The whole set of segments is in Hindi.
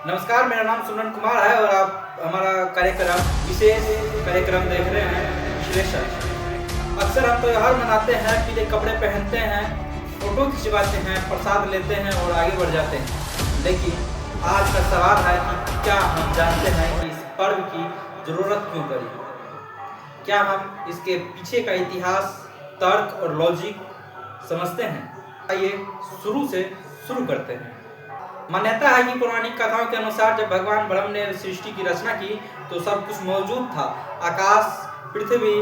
नमस्कार, मेरा नाम सुमन कुमार है और आप हमारा विशेष कार्यक्रम देख रहे हैं विश्लेषण। अक्सर हम त्योहार मनाते हैं, पीले कपड़े पहनते हैं, फोटो खिंचवाते हैं, प्रसाद लेते हैं और आगे बढ़ जाते हैं। लेकिन आज का सवाल है कि क्या हम जानते हैं कि इस पर्व की जरूरत क्यों पड़ी? क्या हम इसके पीछे का इतिहास, तर्क और लॉजिक समझते हैं? आइए शुरू से शुरू करते हैं। मान्यता है कि पौराणिक कथाओं के अनुसार जब भगवान ब्रह्म ने सृष्टि की रचना की तो सब कुछ मौजूद था, आकाश, पृथ्वी,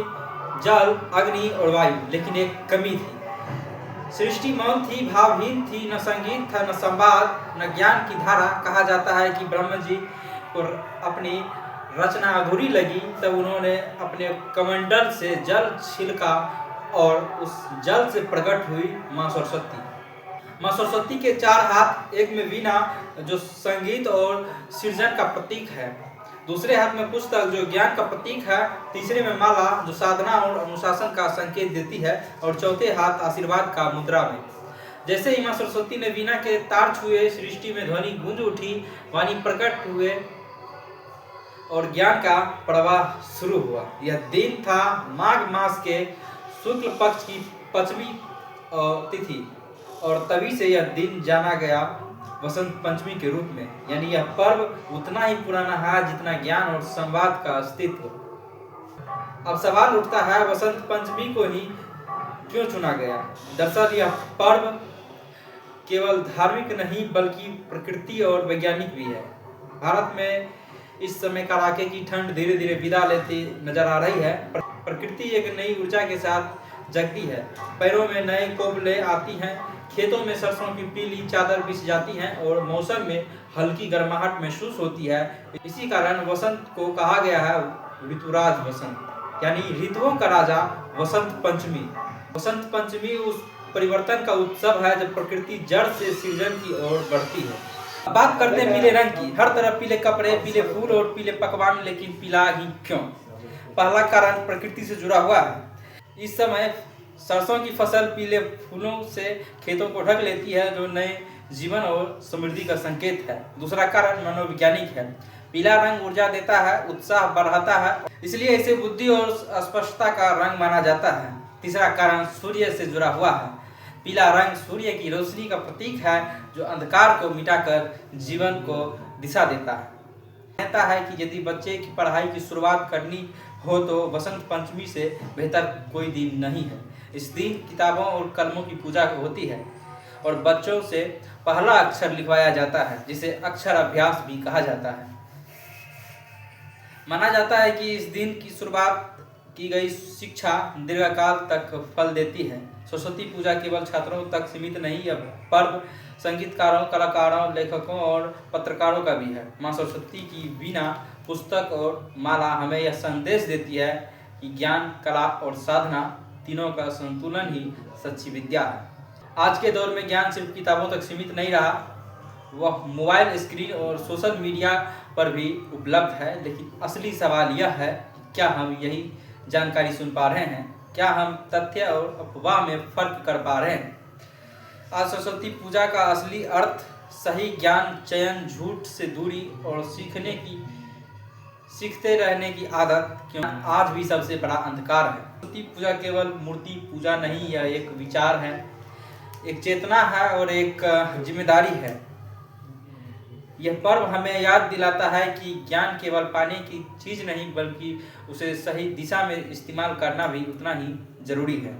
जल, अग्नि और वायु। लेकिन एक कमी थी। सृष्टि मौन थी, भावहीन थी, न संगीत था, न संवाद, न ज्ञान की धारा। कहा जाता है कि ब्रह्म जी को अपनी रचना अधूरी लगी, तब उन्होंने अपने कमंडल से जल छिलका और उस जल से प्रकट हुई माँ सरस्वती। माँ सरस्वती के 4 हाथ, एक में वीणा जो संगीत और सृजन का प्रतीक है, दूसरे हाथ में पुस्तक जो ज्ञान का प्रतीक है, तीसरे में माला जो साधना और अनुशासन का संकेत देती है और चौथे हाथ आशीर्वाद का मुद्रा में। जैसे ही माँ सरस्वती ने वीणा के तार छुए, सृष्टि में ध्वनि गूंज उठी, वाणी प्रकट हुए और ज्ञान का प्रवाह शुरू हुआ। यह दिन था माघ मास के शुक्ल पक्ष की 5वीं तिथि और तभी से यह दिन जाना गया वसंत पंचमी के रूप में। यानी यह पर्व उतना ही पुराना है जितना ज्ञान और संवाद का अस्तित्व। अब सवाल उठता है, वसंत पंचमी को ही क्यों चुना गया? दरअसल यह पर्व केवल धार्मिक नहीं बल्कि प्रकृति और वैज्ञानिक भी है। भारत में इस समय कड़ाके की ठंड धीरे धीरे विदा लेती नजर आ रही है। प्रकृति एक नई ऊर्जा के साथ जगती है, पैरों में नए कोबले आती हैं, खेतों में सरसों की पीली चादर बिछ जाती हैं और मौसम में हल्की गर्माहट महसूस होती है। इसी कारण वसंत को कहा गया है ऋतुराज वसंत, यानी ऋतुओं का राजा वसंत पंचमी। वसंत पंचमी उस परिवर्तन का उत्सव है जब प्रकृति जड़ से सृजन की ओर बढ़ती है। बात करते हैं पीले रंग की। हर तरफ पीले कपड़े, पीले फूल और पीले पकवान, लेकिन पीला ही क्यों? पहला कारण प्रकृति से जुड़ा हुआ है। इस समय सरसों की फसल पीले फूलों से खेतों को ढक लेती है, जो नए जीवन और समृद्धि का संकेत है। दूसरा कारण मनोवैज्ञानिक है। पीला रंग ऊर्जा देता है, उत्साह बढ़ाता है, इसलिए इसे बुद्धि और स्पष्टता का रंग माना जाता है। तीसरा कारण सूर्य से जुड़ा हुआ है। पीला रंग सूर्य की रोशनी का प्रतीक है जो अंधकार को मिटाकर जीवन को दिशा देता है। कहता है कि यदि बच्चे की पढ़ाई की शुरुआत करनी हो तो वसंत पंचमी से बेहतर कोई दिन नहीं है। इस दिन किताबों और कलमों की पूजा होती है और बच्चों से पहला अक्षर लिखवाया जाता है, जिसे अक्षर अभ्यास भी कहा जाता है। माना जाता है कि इस दिन की शुरुआत की गई शिक्षा दीर्घकाल तक फल देती है। सरस्वती पूजा केवल छात्रों तक सीमित नहीं, यह पर्व संगीतकारों, कलाकारों, लेखकों और पत्रकारों का भी है। माँ सरस्वती की वीणा, पुस्तक और माला हमें यह संदेश देती है कि ज्ञान, कला और साधना तीनों का संतुलन ही सच्ची विद्या है। आज के दौर में ज्ञान सिर्फ किताबों तक सीमित नहीं रहा, वह मोबाइल स्क्रीन और सोशल मीडिया पर भी उपलब्ध है। लेकिन असली सवाल यह है कि क्या हम यही जानकारी सुन पा रहे हैं? क्या हम तथ्य और अफवाह में फर्क कर पा रहे हैं? आज सरस्वती पूजा का असली अर्थ सही ज्ञान चयन, झूठ से दूरी और सीखते रहने की आदत क्यों आज भी सबसे बड़ा अंधकार है। सरस्वती पूजा केवल मूर्ति पूजा नहीं, यह एक विचार है, एक चेतना है और एक जिम्मेदारी है। यह पर्व हमें याद दिलाता है कि ज्ञान केवल पाने की चीज नहीं बल्कि उसे सही दिशा में इस्तेमाल करना भी उतना ही जरूरी है।